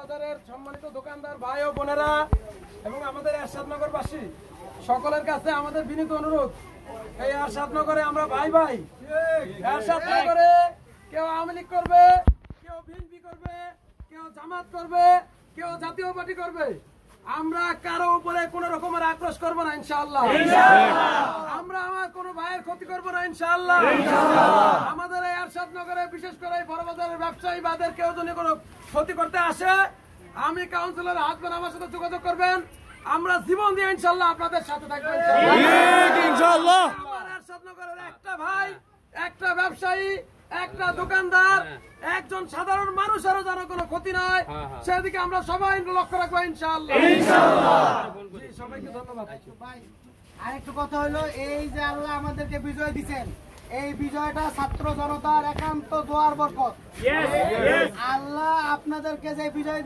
বাজারের সম্মানিত দোকানদার ভাই ও বোনেরা এবং আমাদের এরশাদনগরবাসী সকলের কাছে আমাদের বিনীত অনুরোধ, এই এরশাদনগরে আমরা ভাই ভাই। এরশাদনগরে কেউ আওয়ামী লীগ করবে, কেউ বিএনপি করবে, কেউ জামাত করবে, কেউ জাতীয় পার্টি করবে, আমরা কারো উপরে কোন রকমের আক্রোশ করবো না ইনশাআল্লাহ। আমরা আমার কোন ভাইয়ের ক্ষতি করবো না ইনশাআল্লাহ। আমাদের এই এরশাদনগরে বিশেষ করে বড় বাজারের ব্যবসায়ী বাদের কেউ যদি কোনো ক্ষতি করতে আসে, আমি কাউন্সিলর হাসবেন, আমার সাথে যোগাযোগ করবেন, আমরা জীবন দিয়ে ইনশাআল্লাহ আপনাদের সাথে থাকবো ইনশাআল্লাহ। আমার এরশাদনগরের একটা ভাই, একটা ব্যবসায়ী, একটা দোকানদার, একজন সাধারণ মানুষেরও যেন কোনো ক্ষতি নয়, সেদিকে আমরা সবাই লক্ষ্য রাখবো ইনশাআল্লাহ। সবাইকে ধন্যবাদ। আরেকটু কথা হলো, এই যে আল্লাহ আমাদেরকে বিজয় দিচ্ছেন, এই বিজয়টা ছাত্র জনতার একান্ত দোয়ার বরকত। আল্লাহ আপনাদেরকে যে বিজয়